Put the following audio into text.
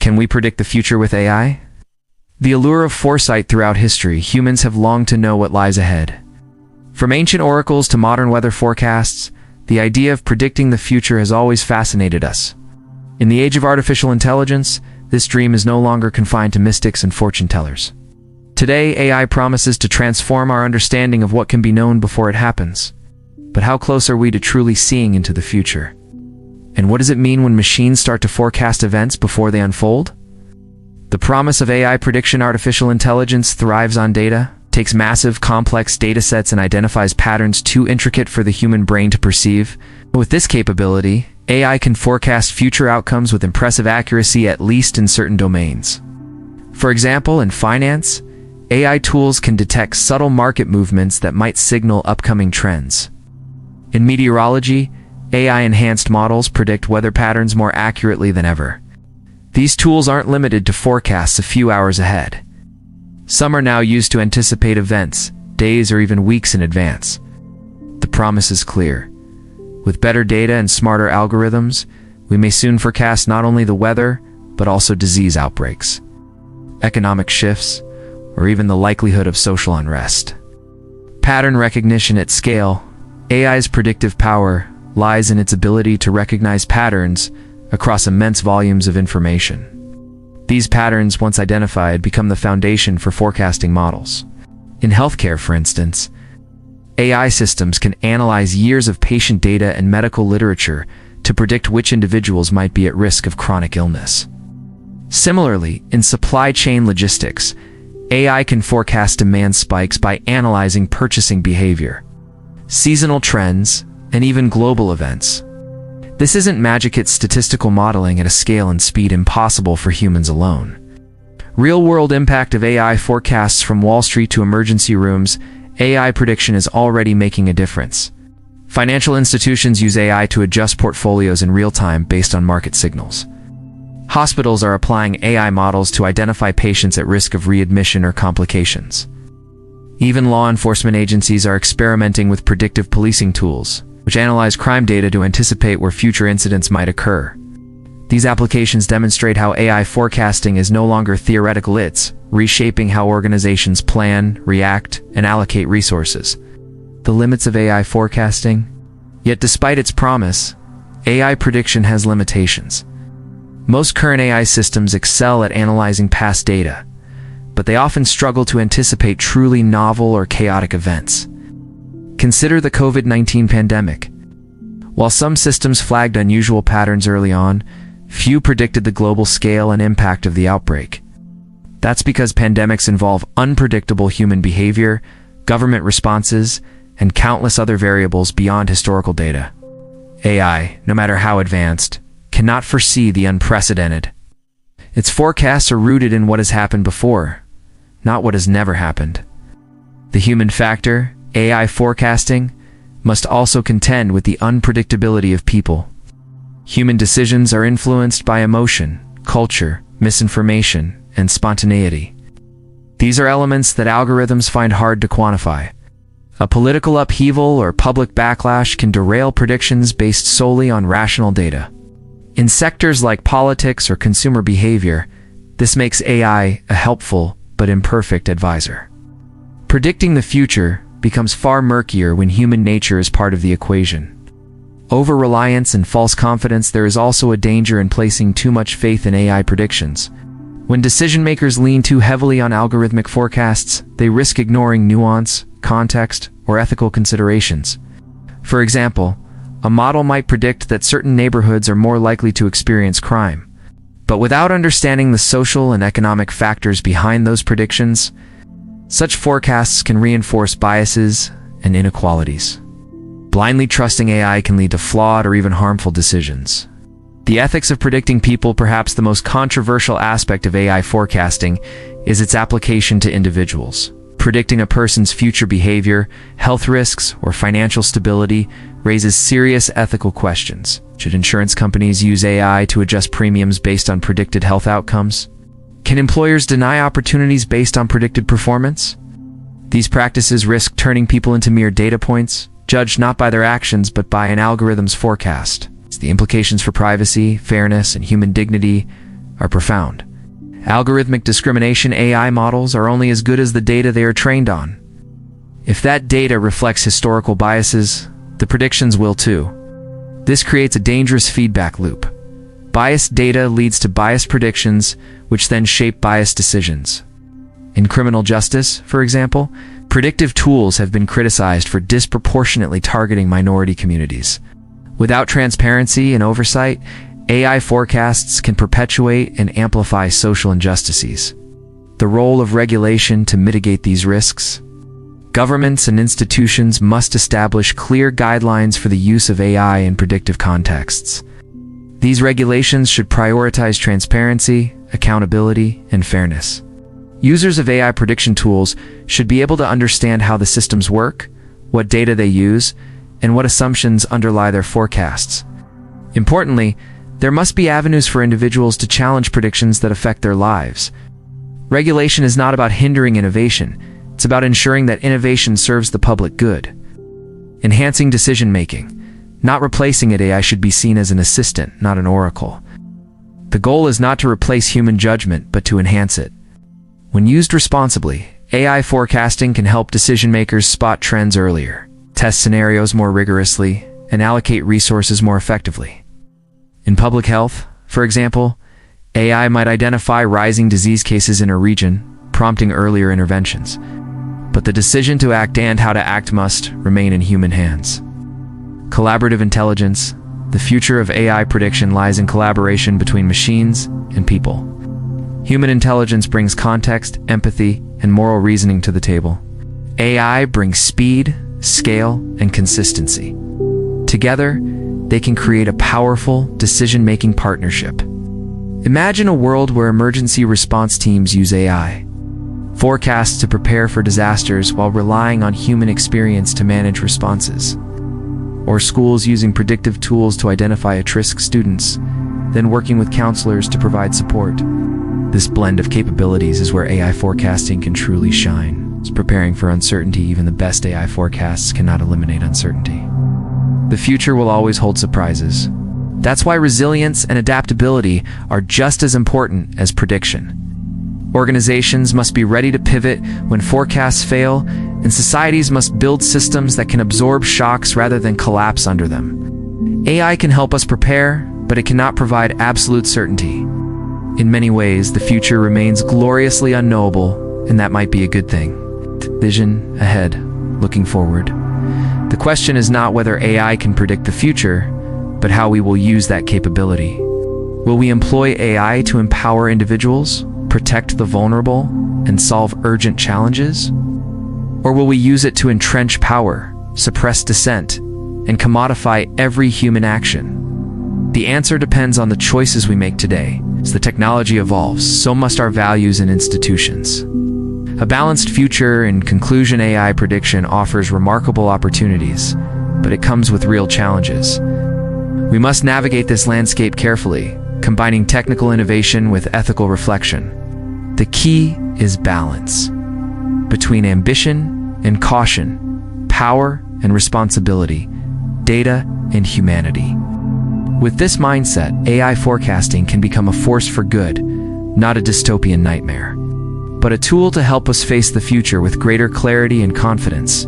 Can we predict the future with AI? The allure of foresight throughout history, humans have longed to know what lies ahead. From ancient oracles to modern weather forecasts, the idea of predicting the future has always fascinated us. In the age of artificial intelligence, this dream is no longer confined to mystics and fortune tellers. Today, AI promises to transform our understanding of what can be known before it happens. But how close are we to truly seeing into the future? And what does it mean when machines start to forecast events before they unfold? The promise of AI prediction: artificial intelligence thrives on data, takes massive, complex datasets and identifies patterns too intricate for the human brain to perceive. With this capability, AI can forecast future outcomes with impressive accuracy, at least in certain domains. For example, in finance, AI tools can detect subtle market movements that might signal upcoming trends. In meteorology, AI-enhanced models predict weather patterns more accurately than ever. These tools aren't limited to forecasts a few hours ahead. Some are now used to anticipate events, days or even weeks in advance. The promise is clear. With better data and smarter algorithms, we may soon forecast not only the weather, but also disease outbreaks, economic shifts, or even the likelihood of social unrest. Pattern recognition at scale. AI's predictive power lies in its ability to recognize patterns across immense volumes of information. These patterns, once identified, become the foundation for forecasting models. In healthcare, for instance, AI systems can analyze years of patient data and medical literature to predict which individuals might be at risk of chronic illness. Similarly, in supply chain logistics, AI can forecast demand spikes by analyzing purchasing behavior, seasonal trends, and even global events. This isn't magic, it's statistical modeling at a scale and speed impossible for humans alone. Real-world impact of AI forecasts: from Wall Street to emergency rooms, AI prediction is already making a difference. Financial institutions use AI to adjust portfolios in real time based on market signals. Hospitals are applying AI models to identify patients at risk of readmission or complications. Even law enforcement agencies are experimenting with predictive policing tools, which analyze crime data to anticipate where future incidents might occur. These applications demonstrate how AI forecasting is no longer theoretical, it's reshaping how organizations plan, react, and allocate resources. The limits of AI forecasting? Yet despite its promise, AI prediction has limitations. Most current AI systems excel at analyzing past data, but they often struggle to anticipate truly novel or chaotic events. Consider the COVID-19 pandemic. While some systems flagged unusual patterns early on, few predicted the global scale and impact of the outbreak. That's because pandemics involve unpredictable human behavior, government responses, and countless other variables beyond historical data. AI, no matter how advanced, cannot foresee the unprecedented. Its forecasts are rooted in what has happened before, not what has never happened. The human factor, AI forecasting, must also contend with the unpredictability of people. Human decisions are influenced by emotion, culture, misinformation, and spontaneity. These are elements that algorithms find hard to quantify. A political upheaval or public backlash can derail predictions based solely on rational data. In sectors like politics or consumer behavior, this makes AI a helpful but imperfect advisor. Predicting the future becomes far murkier when human nature is part of the equation. Over-reliance and false confidence. There is also a danger in placing too much faith in AI predictions. When decision-makers lean too heavily on algorithmic forecasts, they risk ignoring nuance, context, or ethical considerations. For example, a model might predict that certain neighborhoods are more likely to experience crime. But without understanding the social and economic factors behind those predictions, such forecasts can reinforce biases and inequalities. Blindly trusting AI can lead to flawed or even harmful decisions. The ethics of predicting people. Perhaps the most controversial aspect of AI forecasting is its application to individuals. Predicting a person's future behavior, health risks, or financial stability raises serious ethical questions. Should insurance companies use AI to adjust premiums based on predicted health outcomes? Can employers deny opportunities based on predicted performance? These practices risk turning people into mere data points, judged not by their actions but by an algorithm's forecast. The implications for privacy, fairness, and human dignity are profound. Algorithmic discrimination AI models are only as good as the data they are trained on. If that data reflects historical biases, the predictions will too. This creates a dangerous feedback loop. Biased data leads to biased predictions, which then shape biased decisions. In criminal justice, for example, predictive tools have been criticized for disproportionately targeting minority communities. Without transparency and oversight, AI forecasts can perpetuate and amplify social injustices. The role of regulation to mitigate these risks. Governments and institutions must establish clear guidelines for the use of AI in predictive contexts. These regulations should prioritize transparency, accountability, and fairness. Users of AI prediction tools should be able to understand how the systems work, what data they use, and what assumptions underlie their forecasts. Importantly, there must be avenues for individuals to challenge predictions that affect their lives. Regulation is not about hindering innovation. It's about ensuring that innovation serves the public good. Enhancing decision-making. Not replacing it, AI should be seen as an assistant, not an oracle. The goal is not to replace human judgment, but to enhance it. When used responsibly, AI forecasting can help decision-makers spot trends earlier, test scenarios more rigorously, and allocate resources more effectively. In public health, for example, AI might identify rising disease cases in a region, prompting earlier interventions. But the decision to act and how to act must remain in human hands. Collaborative intelligence. The future of AI prediction lies in collaboration between machines and people. Human intelligence brings context, empathy, and moral reasoning to the table. AI brings speed, scale, and consistency. Together, they can create a powerful decision-making partnership. Imagine a world where emergency response teams use AI forecasts to prepare for disasters while relying on human experience to manage responses. Or schools using predictive tools to identify at-risk students, then working with counselors to provide support. This blend of capabilities is where AI forecasting can truly shine. It's preparing for uncertainty. Even the best AI forecasts cannot eliminate uncertainty. The future will always hold surprises. That's why resilience and adaptability are just as important as prediction. Organizations must be ready to pivot when forecasts fail, and societies must build systems that can absorb shocks rather than collapse under them. AI can help us prepare, but it cannot provide absolute certainty. In many ways, the future remains gloriously unknowable, and that might be a good thing. Vision ahead, looking forward. The question is not whether AI can predict the future, but how we will use that capability. Will we employ AI to empower individuals, protect the vulnerable, and solve urgent challenges? Or will we use it to entrench power, suppress dissent, and commodify every human action? The answer depends on the choices we make today. As the technology evolves, so must our values and institutions. A balanced future. In conclusion, AI prediction offers remarkable opportunities, but it comes with real challenges. We must navigate this landscape carefully, combining technical innovation with ethical reflection. The key is balance between ambition and caution, power and responsibility, data and humanity. With this mindset, AI forecasting can become a force for good, not a dystopian nightmare, but a tool to help us face the future with greater clarity and confidence.